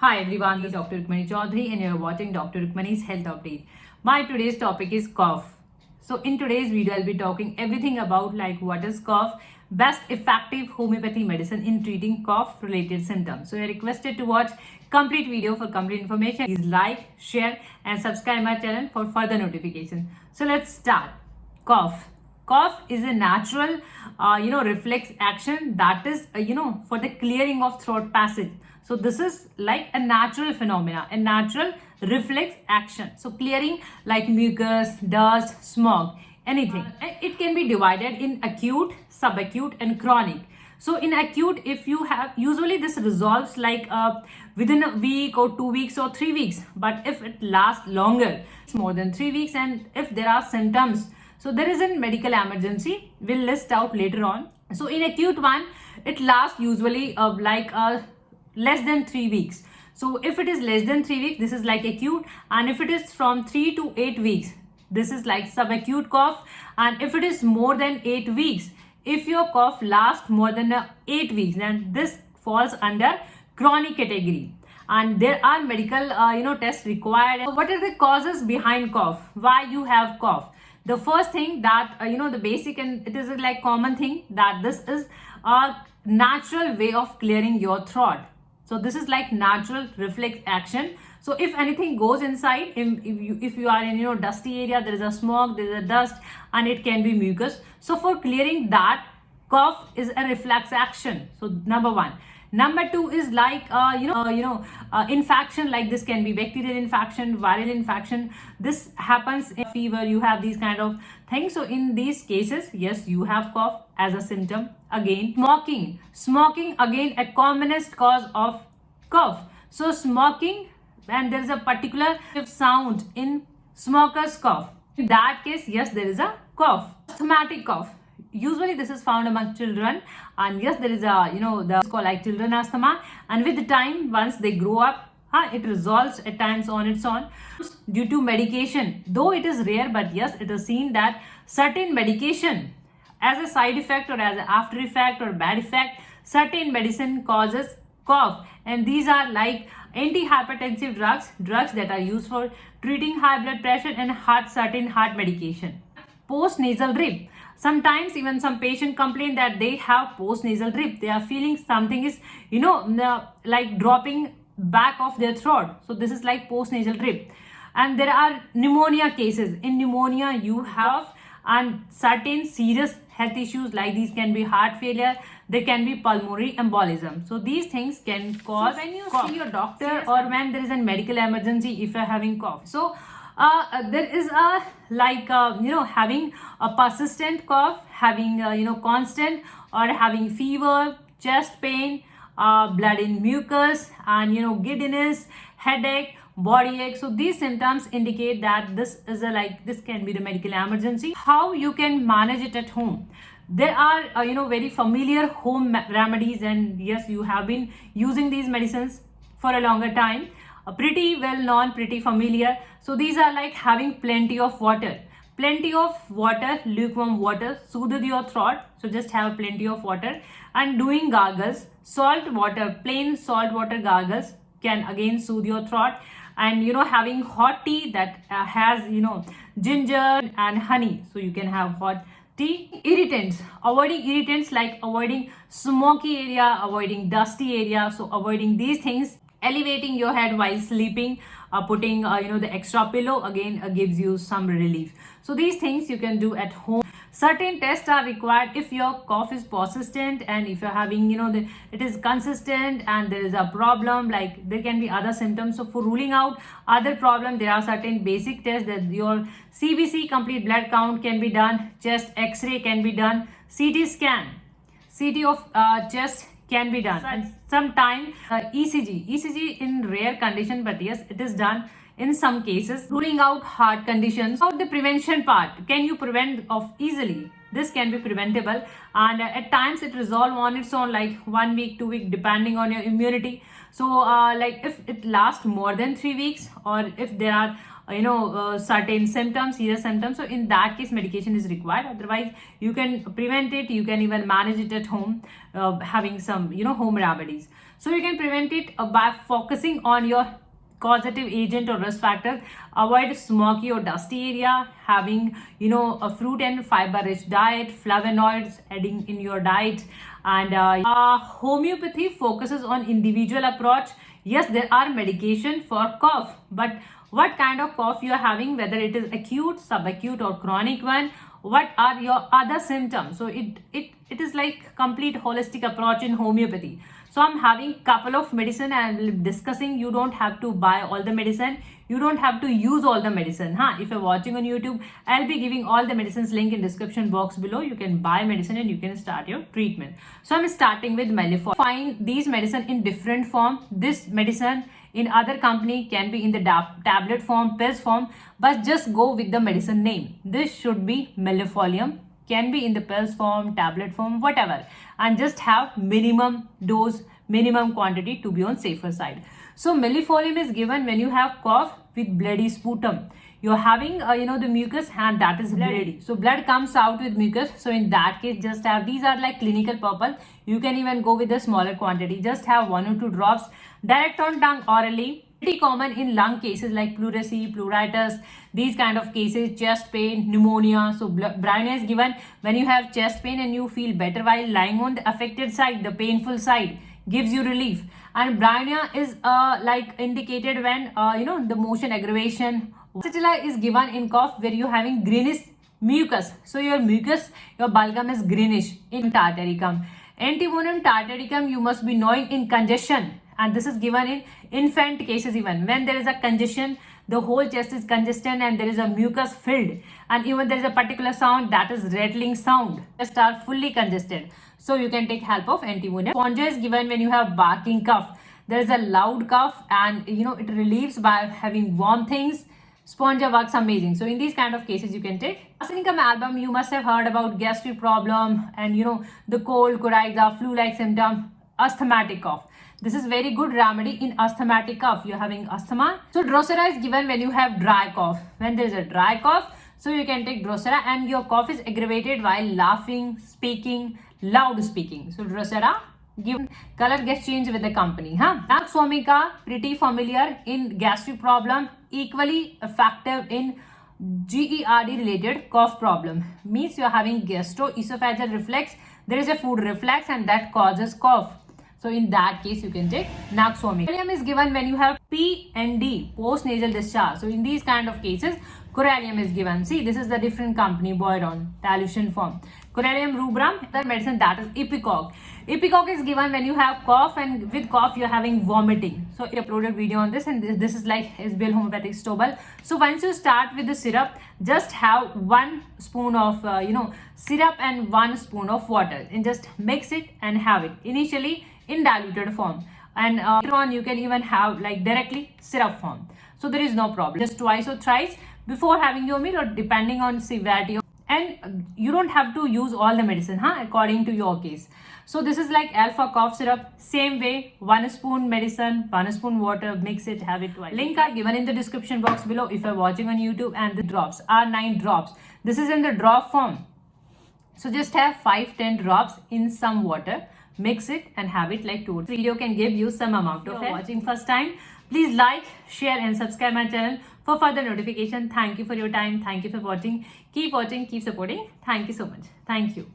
Hi everyone, this is Dr.RUkmani Choudhary and you're watching Dr.RUkmani's Health Update. My today's topic is cough. So in today's video, I'll be talking everything about like what is cough, best effective homeopathy medicine in treating cough related symptoms. So you're requested to watch complete video for complete information. Please like, share and subscribe my channel for further notification. So let's start. Cough. Cough is a natural, reflex action that is, for the clearing of throat passage. So this is like a natural phenomena, a natural reflex action. So clearing like mucus, dust, smoke, anything. It can be divided in acute, subacute and chronic. So in acute, if you have, usually this resolves like within a week or 2 weeks or 3 weeks. But if it lasts longer, it's more than 3 weeks, and if there are symptoms, so there is a medical emergency, we'll list out later on. So in acute one, it lasts usually less than 3 weeks. So if it is less than 3 weeks, this is like acute, and if it is from 3 to 8 weeks, this is like subacute cough. And if it is more than 8 weeks, if your cough lasts more than 8 weeks, then this falls under chronic category. And there are medical tests required. So what are the causes behind cough? Why you have cough? The first thing that the basic, and it is like common thing, that this is a natural way of clearing your throat. So this is like natural reflex action. So if anything goes inside, if you are in dusty area, there is a smoke, there is a dust, and it can be mucus. So for clearing that, cough is a reflex action. So number one. Number two is like infection, like this can be bacterial infection, viral infection. This happens in fever, you have these kind of things. So in these cases, yes, you have cough as a symptom. Again, smoking again a commonest cause of cough. So smoking, and there is a particular sound in smoker's cough. In that case, yes, there is a cough. Asthmatic cough. Usually this is found among children, and yes, there is a it's called like children asthma, and with the time, once they grow up, it resolves at times on its own due to medication. Though it is rare, but yes, it is seen that certain medication as a side effect or as an after effect or bad effect, certain medicine causes cough, and these are like antihypertensive drugs that are used for treating high blood pressure and certain heart medication. Post-nasal drip. Sometimes even some patient complain that they have post-nasal drip. They are feeling something is, like dropping back of their throat. So this is like post-nasal drip. And there are pneumonia cases. In pneumonia, you have and certain serious health issues, like these can be heart failure, there can be pulmonary embolism. So these things can cause when you cough. See your doctor or when there is a medical emergency if you're having cough. So there is a having a persistent cough, having constant, or having fever, chest pain, blood in mucus, and giddiness, headache, body ache. So these symptoms indicate that this is this can be the medical emergency. How you can manage it at home? There are very familiar home remedies, and yes, you have been using these medicines for a longer time. Pretty well known, pretty familiar. So these are like having plenty of water, lukewarm water soothes your throat. So just have plenty of water, and doing gargles, plain salt water gargles can again soothe your throat. And having hot tea that has ginger and honey, so you can have hot tea. Avoiding irritants like avoiding smoky area, avoiding dusty area. So avoiding these things. Elevating your head while sleeping, putting the extra pillow again gives you some relief. So these things you can do at home. Certain tests are required if your cough is persistent, and if you're having it is consistent and there is a problem, like there can be other symptoms. So for ruling out other problem, there are certain basic tests that your CBC, complete blood count, can be done, chest X-ray can be done, CT scan, CT of chest can be done, and sometime ECG in rare condition, but yes, it is done in some cases. Ruling out heart conditions. About the prevention part, can you prevent of easily? This can be preventable, and at times it resolve on its own, like 1 week, 2 week, depending on your immunity. So like if it lasts more than 3 weeks, or if there are certain symptoms, serious symptoms, so in that case medication is required. Otherwise you can prevent it, you can even manage it at home, having some home remedies. So you can prevent it by focusing on your causative agent or risk factors. Avoid smoky or dusty area, having a fruit and fiber rich diet, flavonoids adding in your diet. And homeopathy focuses on individual approach. Yes, there are medication for cough, but what kind of cough you are having, whether it is acute, subacute or chronic one, what are your other symptoms. So it is like complete holistic approach in homeopathy. So I'm having couple of medicine and we'll be discussing. You don't have to buy all the medicine, you don't have to use all the medicine. If you're watching on YouTube, I'll be giving all the medicines link in description box below. You can buy medicine and you can start your treatment. So I'm starting with millifolium. Find these medicine in different form. This medicine in other company can be in the tablet form, pills form, but just go with the medicine name. This should be millifolium, can be in the pills form, tablet form, whatever, and just have minimum dose, minimum quantity to be on safer side. So millifolium is given when you have cough with bloody sputum. You're having the mucus and that is bloody, so blood comes out with mucus. So in that case, just have, these are like clinical purpose, you can even go with a smaller quantity, just have 1 or 2 drops direct on tongue orally. Pretty common in lung cases like pleurisy, pleuritis, these kind of cases, chest pain, pneumonia. So Bryonia is given when you have chest pain and you feel better while lying on the affected side, the painful side, gives you relief. And Bryonia is like indicated when the motion aggravation. Pulsatilla is given in cough where you're having greenish mucus. So your mucus, your ballgum is greenish. In Tartaricum, Antimonium tartaricum you must be knowing in congestion, and this is given in infant cases. Even when there is a congestion, the whole chest is congested and there is a mucus filled, and even there is a particular sound, that is rattling sound, chest are fully congested, so you can take help of antimonium. Spongia is given when you have barking cough, there is a loud cough and it relieves by having warm things. Spongia works amazing. So in these kind of cases you can take Arsenicum album. You must have heard about gastric problem and the cold, coryza, flu-like symptom, asthmatic cough. This is very good remedy in asthmatic cough. You're having asthma. So Drosera is given when you have dry cough. When there is a dry cough, so you can take Drosera and your cough is aggravated while laughing, speaking, loud speaking. So Drosera, given color gets changed with the company. Nag Swamika, pretty familiar in gastric problem, equally effective in GERD related cough problem. Means you are having gastroesophageal reflex, there is a food reflex and that causes cough. So in that case you can take Nag Swamika. Corallium is given when you have PND, post nasal discharge. So in these kind of cases Corallium is given. See, this is the different company, Boiron, dilution form. Corallium rubrum, the medicine that is Ipecac. Ipecac is given when you have cough, and with cough you are having vomiting. So I uploaded video on this, and this is like SBL homeopathic Stobal. So once you start with the syrup, just have 1 spoon of syrup and 1 spoon of water, and just mix it and have it initially in diluted form, and later on you can even have like directly syrup form. So there is no problem. Just twice or thrice before having your meal, or depending on severity, and you don't have to use all the medicine according to your case. So this is like Alfa cough syrup, same way, 1 spoon medicine, 1 spoon water, mix it, have it twice. Link are given in the description box below if you're watching on YouTube. And the drops are 9 drops. This is in the drop form, so just have 5-10 drops in some water, mix it and have it like 2 or 3. Video can give you some amount of help. Watching first time, please like, share and subscribe my channel for further notification. Thank you for your time. Thank you for watching. Keep watching, keep supporting. Thank you so much. Thank you.